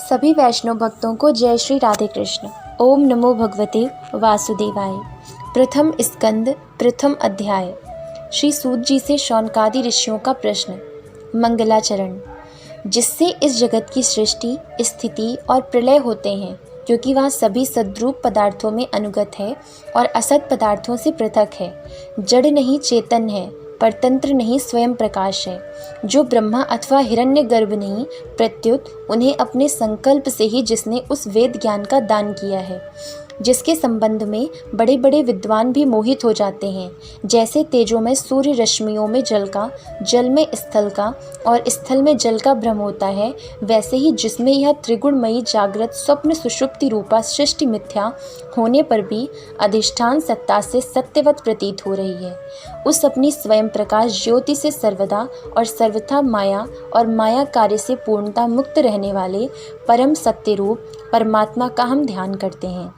सभी वैष्णव भक्तों को जय श्री राधे कृष्ण। ओम नमो भगवते वासुदेवाय। प्रथम स्कंद प्रथम अध्याय। श्री सूत जी से शौनकादि ऋषियों का प्रश्न। मंगलाचरण। जिससे इस जगत की सृष्टि, स्थिति और प्रलय होते हैं, क्योंकि वह सभी सद्रूप पदार्थों में अनुगत है और असत पदार्थों से पृथक है। जड़ नहीं चेतन है, परतंत्र नहीं स्वयं प्रकाश है। जो ब्रह्मा अथवा हिरण्यगर्भ नहीं, प्रत्युत उन्हें अपने संकल्प से ही जिसने उस वेद ज्ञान का दान किया है, जिसके संबंध में बड़े बड़े विद्वान भी मोहित हो जाते हैं। जैसे तेजों में सूर्य रश्मियों में जल का, जल में स्थल का और स्थल में जल का भ्रम होता है, वैसे ही जिसमें यह त्रिगुणमयी जागृत स्वप्न सुषुप्ति रूपा सृष्टि मिथ्या होने पर भी अधिष्ठान सत्ता से सत्यवत प्रतीत हो रही है, उस अपनी स्वयं प्रकाश ज्योति से सर्वदा और सर्वथा माया और माया कार्य से पूर्णता मुक्त रहने वाले परम सत्य रूप परमात्मा का हम ध्यान करते हैं।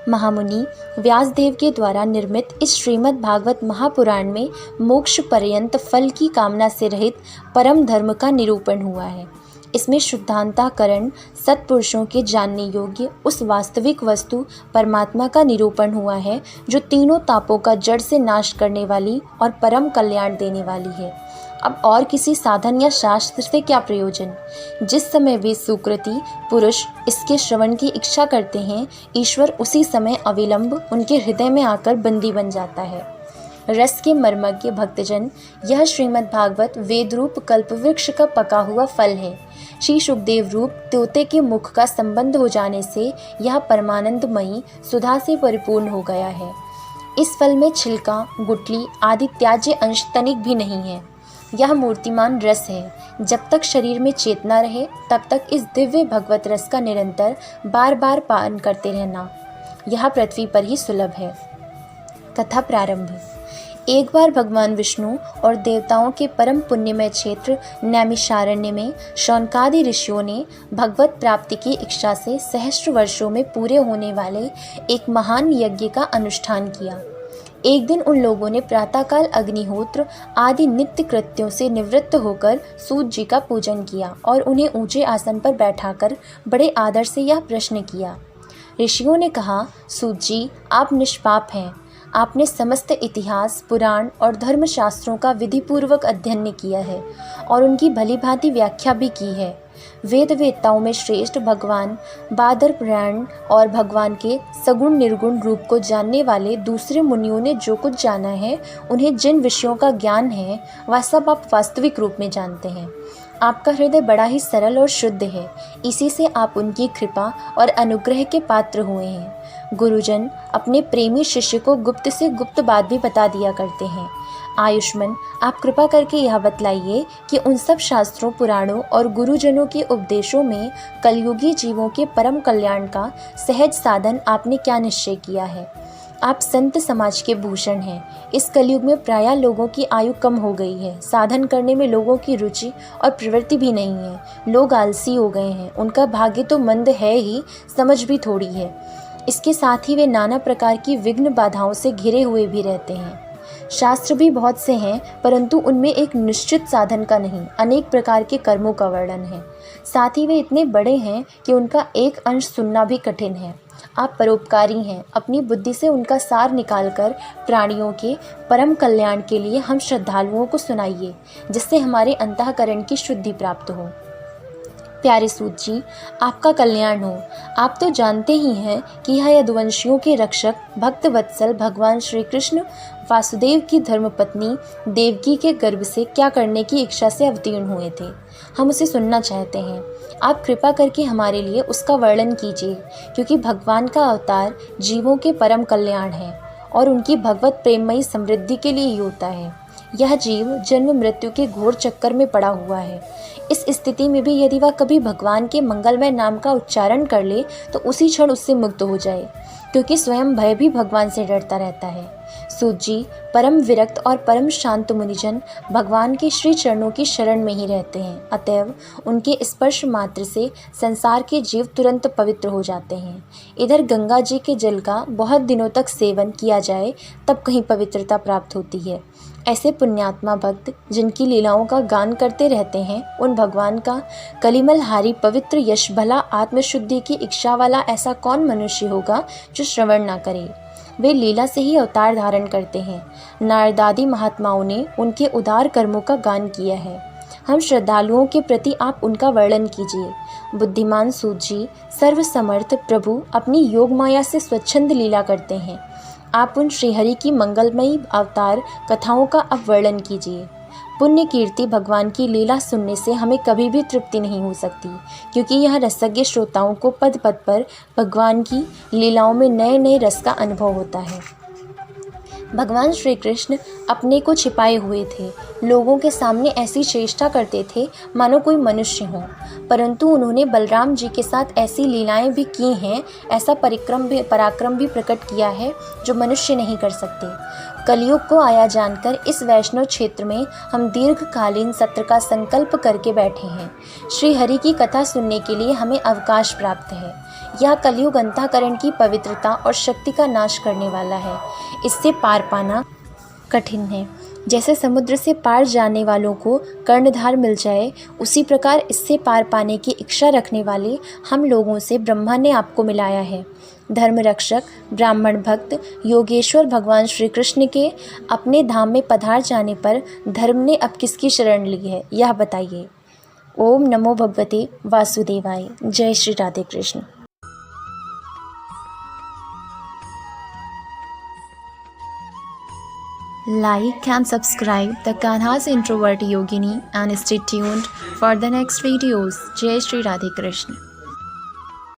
महामुनि व्यासदेव के द्वारा निर्मित इस श्रीमद् भागवत महापुराण में मोक्ष पर्यंत फल की कामना से रहित परम धर्म का निरूपण हुआ है। इसमें शुद्धांतःकरण सत्पुरुषों के जानने योग्य उस वास्तविक वस्तु परमात्मा का निरूपण हुआ है, जो तीनों तापों का जड़ से नाश करने वाली और परम कल्याण देने वाली है। अब और किसी साधन या शास्त्र से क्या प्रयोजन। जिस समय वे सुकृति पुरुष इसके श्रवण की इच्छा करते हैं, ईश्वर उसी समय अविलंब उनके हृदय में आकर बंदी बन जाता है। रस के मर्मज्ञ भक्तजन, यह श्रीमद् भागवत वेद रूप कल्पवृक्ष का पका हुआ फल है। श्री सुखदेव रूप तोते के मुख का संबंध हो जाने से यह परमानंदमयी सुधा से परिपूर्ण हो गया है। इस फल में छिलका, गुठली आदि त्याज्य अंश तनिक भी नहीं है। यह मूर्तिमान रस है। जब तक शरीर में चेतना रहे, तब तक इस दिव्य भगवत रस का निरंतर बार बार पान करते रहना यह पृथ्वी पर ही सुलभ है। कथा प्रारंभ। एक बार भगवान विष्णु और देवताओं के परम पुण्यमय क्षेत्र नैमिषारण्य में शौनकादि ऋषियों ने भगवत प्राप्ति की इच्छा से सहस्त्र वर्षों में पूरे होने वाले एक महान यज्ञ का अनुष्ठान किया। एक दिन उन लोगों ने प्रातःकाल अग्निहोत्र आदि नित्य कृत्यों से निवृत्त होकर सूत जी का पूजन किया और उन्हें ऊंचे आसन पर बैठाकर बड़े आदर से यह प्रश्न किया। ऋषियों ने कहा, सूत जी, आप निष्पाप हैं। आपने समस्त इतिहास, पुराण और धर्मशास्त्रों का विधिपूर्वक अध्ययन किया है और उनकी भली भांति व्याख्या भी की है। वेद वेत्ताओं में श्रेष्ठ भगवान बादरपुराण और भगवान के सगुण निर्गुण रूप को जानने वाले दूसरे मुनियों ने जो कुछ जाना है, उन्हें जिन विषयों का ज्ञान है, वह सब आप वास्तविक रूप में जानते हैं। आपका हृदय बड़ा ही सरल और शुद्ध है, इसी से आप उनकी कृपा और अनुग्रह के पात्र हुए हैं। गुरुजन अपने प्रेमी शिष्य को गुप्त से गुप्त बात भी बता दिया करते हैं। आयुष्मान, आप कृपा करके यह बतलाइए कि उन सब शास्त्रों, पुराणों और गुरुजनों के उपदेशों में कलयुगी जीवों के परम कल्याण का सहज साधन आपने क्या निश्चय किया है। आप संत समाज के भूषण हैं। इस कलयुग में प्रायः लोगों की आयु कम हो गई है। साधन करने में लोगों की रुचि और प्रवृत्ति भी नहीं है। लोग आलसी हो गए हैं। उनका भाग्य तो मंद है ही, समझ भी थोड़ी है। इसके साथ ही वे नाना प्रकार की विघ्न बाधाओं से घिरे हुए भी रहते हैं। शास्त्र भी बहुत से हैं, परंतु उनमें एक निश्चित साधन का नहीं, अनेक प्रकार के कर्मों का वर्णन है। साथ ही वे इतने बड़े हैं कि उनका एक अंश सुनना भी कठिन है। आप परोपकारी हैं। अपनी बुद्धि से उनका सार निकालकर प्राणियों के परम कल्याण के लिए हम श्रद्धालुओं को सुनाइए, जिससे हमारे अंतःकरण की शुद्धि प्राप्त हो। प्यारे सूत जी, आपका कल्याण हो। आप तो जानते ही हैं कि यह यदुवंशियों के रक्षक भक्त वत्सल भगवान श्री कृष्ण वासुदेव की धर्मपत्नी देवकी के गर्भ से क्या करने की इच्छा से अवतीर्ण हुए थे। हम उसे सुनना चाहते हैं। आप कृपा करके हमारे लिए उसका वर्णन कीजिए, क्योंकि भगवान का अवतार जीवों के परम कल्याण है और उनकी भगवत प्रेममयी समृद्धि के लिए ही होता है। यह जीव जन्म मृत्यु के घोर चक्कर में पड़ा हुआ है। इस स्थिति में भी यदि वह कभी भगवान के मंगलमय नाम का उच्चारण कर ले, तो उसी क्षण उससे मुक्त हो जाए, क्योंकि स्वयं भय भी भगवान से डरता रहता है। सूत जी, परम विरक्त और परम शांत मुनिजन भगवान के श्री चरणों की शरण में ही रहते हैं। अतएव उनके स्पर्श मात्र से संसार के जीव तुरंत पवित्र हो जाते हैं। इधर गंगा जी के जल का बहुत दिनों तक सेवन किया जाए, तब कहीं पवित्रता प्राप्त होती है। ऐसे पुण्यात्मा भक्त जिनकी लीलाओं का गान करते रहते हैं, उन भगवान का कलिमलहारी पवित्र यश भला आत्मशुद्धि की इच्छा वाला ऐसा कौन मनुष्य होगा जो श्रवण ना करे। वे लीला से ही अवतार धारण करते हैं। नारदादि महात्माओं ने उनके उदार कर्मों का गान किया है। हम श्रद्धालुओं के प्रति आप उनका वर्णन कीजिए। बुद्धिमान सूत जी, सर्वसमर्थ प्रभु अपनी योग माया से स्वच्छंद लीला करते हैं। आप उन श्रीहरि की मंगलमयी अवतार कथाओं का अब वर्णन कीजिए। पुण्य कीर्ति भगवान की लीला सुनने से हमें कभी भी तृप्ति नहीं हो सकती, क्योंकि यह रसज्ञ श्रोताओं को पद पद पर भगवान की लीलाओं में नए नए रस का अनुभव होता है। भगवान श्री कृष्ण अपने को छिपाए हुए थे। लोगों के सामने ऐसी चेष्टा करते थे मानो कोई मनुष्य हो, परंतु उन्होंने बलराम जी के साथ ऐसी लीलाएं भी की हैं, ऐसा पराक्रम भी प्रकट किया है जो मनुष्य नहीं कर सकते। कलयुग को आया जानकर इस वैष्णव क्षेत्र में हम दीर्घकालीन सत्र का संकल्प करके बैठे हैं। श्री हरि की कथा सुनने के लिए हमें अवकाश प्राप्त है। यह कलयुग अंतःकरण की पवित्रता और शक्ति का नाश करने वाला है। इससे पार पाना कठिन है। जैसे समुद्र से पार जाने वालों को कर्णधार मिल जाए, उसी प्रकार इससे पार पाने की इच्छा रखने वाले हम लोगों से ब्रह्मा ने आपको मिलाया है। धर्म रक्षक, ब्राह्मण भक्त, योगेश्वर भगवान श्री कृष्ण के अपने धाम में पधार जाने पर धर्म ने अब किसकी शरण ली है, यह बताइए। ओम नमो भगवते वासुदेवाय। जय Shri Radhe Krishna. Like and subscribe the Kanha's Introvert Yogini and stay tuned for the next videos. Jai Shri Radhe Krishna.